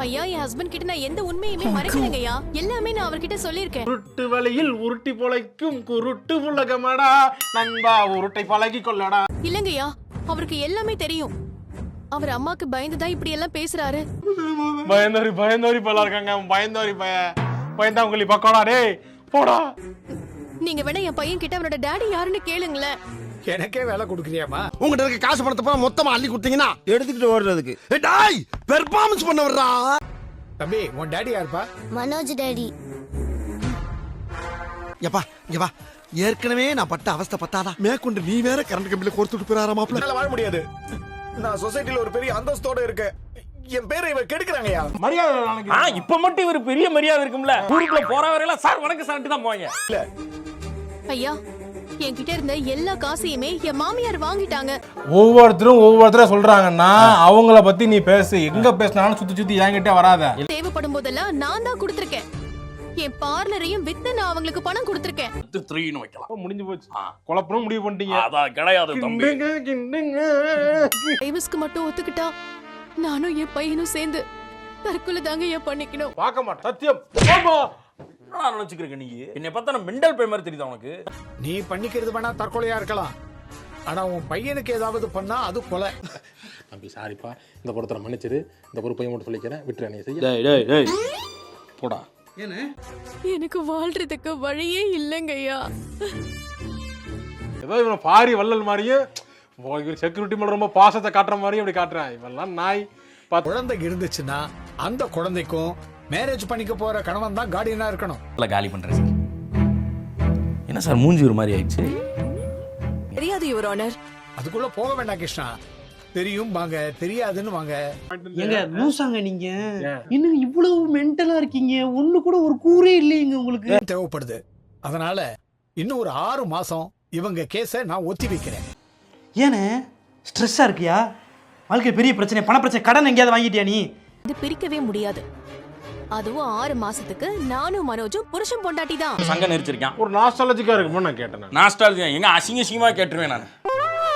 ஐயா என் ஹஸ்பண்ட் கிட்ட நான் எந்த உண்மையுமே மறைக்கலங்கய்யா. எல்லாமே நான் அவர்கிட்ட சொல்லியிருக்கேன். உருட்டு வழியில் உருட்டி பொழைக்கும் குருட்டு உலகமடா நண்பா உருட்டை பழகி கொள்ளடா. இல்லங்கய்யா, அவருக்கு எல்லாமே தெரியும். அவர் அம்மாக்கு பயந்துதான் இப்படி எல்லாம் பேசுறாரு. பயந்தோரி பல இருக்காங்க. பயந்தோரி பயந்தா உங்களுக்கு பக்கோடா டேய் போடா. நீங்க வேணா என் பையன் கிட்ட அவனோட டாடி யாருன்னு கேளுங்களேன். எனக்கே வேலை கொடுக்குறியாமா? உங்ககிட்ட இருக்க காசு பணத்தை போல மொத்தமா அள்ளி கொடுத்தீங்கன்னா எடுத்துக்கிட்டு ஓடுறதுக்கு டாய் பெர்ஃபார்மன்ஸ் பண்ண வர்றா. தம்பி உன் டாடி யாருப்பா? மனோஜ் டாடி. எப்பா இங்க வா. ஏற்கனவே நான் பட்ட அவஸ்தை பத்தாதா மேற்கொண்டு நீ வேற கரண்ட் கம்பியில கோர்த்துட்டு போறாரா மாப்ள. என்னால வாழ முடியாது. நான் சொசைட்டில ஒரு பெரிய அந்தஸ்தோட இருக்கேன். என் பேரை இவ கெடுக்குறாங்கயா. மரியாதை இப்ப மட்டும் இவர் பெரிய மரியாதை இருக்கும்ல. ஊருக்குள்ள போறவரெல்லாம் சார் வணக்கம் சார்ட்டு தான் போவாங்க. இல்ல ஐயா, என்கிட்ட இருந்த எல்லா காசையுமே என் மாமியார் வாங்கிட்டாங்க. ஒவ்வொருத்தரும் சொல்றாங்கன்னா அவங்கள பத்தி நீ பேசு. எங்க பேசினாலும் சுத்தி என்கிட்ட வராத. தேவைப்படும் போதெல்லாம் நான் தான் கொடுத்திருக்கேன். என் பார்லரையும் வித்து நான் அவங்களுக்கு பணம் கொடுத்திருக்கேன். 3ன்னு வைக்கலாம். முடிஞ்சு போச்சு. குழப்பம் முடிவு பண்ணிட்டீங்க. அதான் கிடையாது தம்பி. டைவர்ஸ்க்கு மட்டும் ஒத்துக்கிட்டா நானும் என் பையனும் சேர்ந்து தற்கொலை தாங்க ஏன் பண்ணிக்கணும். பார்க்க மாட்டேன் சத்தியம். நான் நினைச்சுக்கிறேன் நீ என்னை பார்த்தா நான் மெண்டல் பே மாதிரி தெரியுதா உனக்கு? நீ பண்ணிக்கிறது வேணா தற்கொலையா இருக்கலாம். ஆனா உன் பையனுக்கு ஏதாவது பண்ணா அது கொலை. தம்பி சாரிப்பா, இந்த பொறுத்தரை மன்னிச்சிரு. இந்த பொறுப்பை மட்டும் சொல்லிக்கிறேன். விட்டுறேன் நீ செய்ய. டேய் டேய் டேய் போடா. எனக்கு வாழ்றதுக்கு வழியே இல்லைங்கய்யா. ஏதோ இவனை பாரி வள்ளல் மாதிரியும் செக்யூரிட்டி மேல ரொம்ப பாசத்தை காட்டுற மாதிரியும் இப்படி காட்டுறான். இவெல்லாம் நாய். குழந்தை இருந்துச்சுன்னா அந்த குழந்தைக்கும் மேரேஜ் பண்ணிக்க போற கணவன் தான் கார்டியனா இருக்கணும். காலி பண்றேன் சார். என்ன சார் மூஞ்சி ஒரு மாதிரி ஆயிடுச்சு? தெரியாது யுவர் ஆனர். அதுக்குள்ள போக வேண்டாம் கிருஷ்ணா. தெரியும் வாங்க, தெரியாதுன்னு வாங்க. எங்க லூசாங்க நீங்க? இன்னும் இவ்வளவு மென்டலா இருக்கீங்க. ஒண்ணு கூட ஒரு கூரே இல்லைங்க உங்களுக்கு. தேவைப்படுது. அதனால இன்னும் ஒரு 6 மாசம் இவங்க கேஸ நான் ஒத்தி வைக்கிறேன். ஏனே ஸ்ட்ரெஸ்ஸா இருக்கியா? வாழ்க்கை பெரிய பிரச்சனை, பண பிரச்சனை, கடன் எங்கேயாவது வாங்கிட்டியா நீ? இது பிரிக்கவே முடியாது. அதுவும் 6 மாசத்துக்கு நானும் மனோஜும் புருஷன் பொண்டாட்டி தான். சங்க நெரிச்சிருக்கான். ஒரு நாஸ்டாலஜிக்கா இருக்குமோ நான் கேட்டேன். நாஸ்டாலஜியா எங்க அசிங்கமா கேட்டுருவேன் நான்.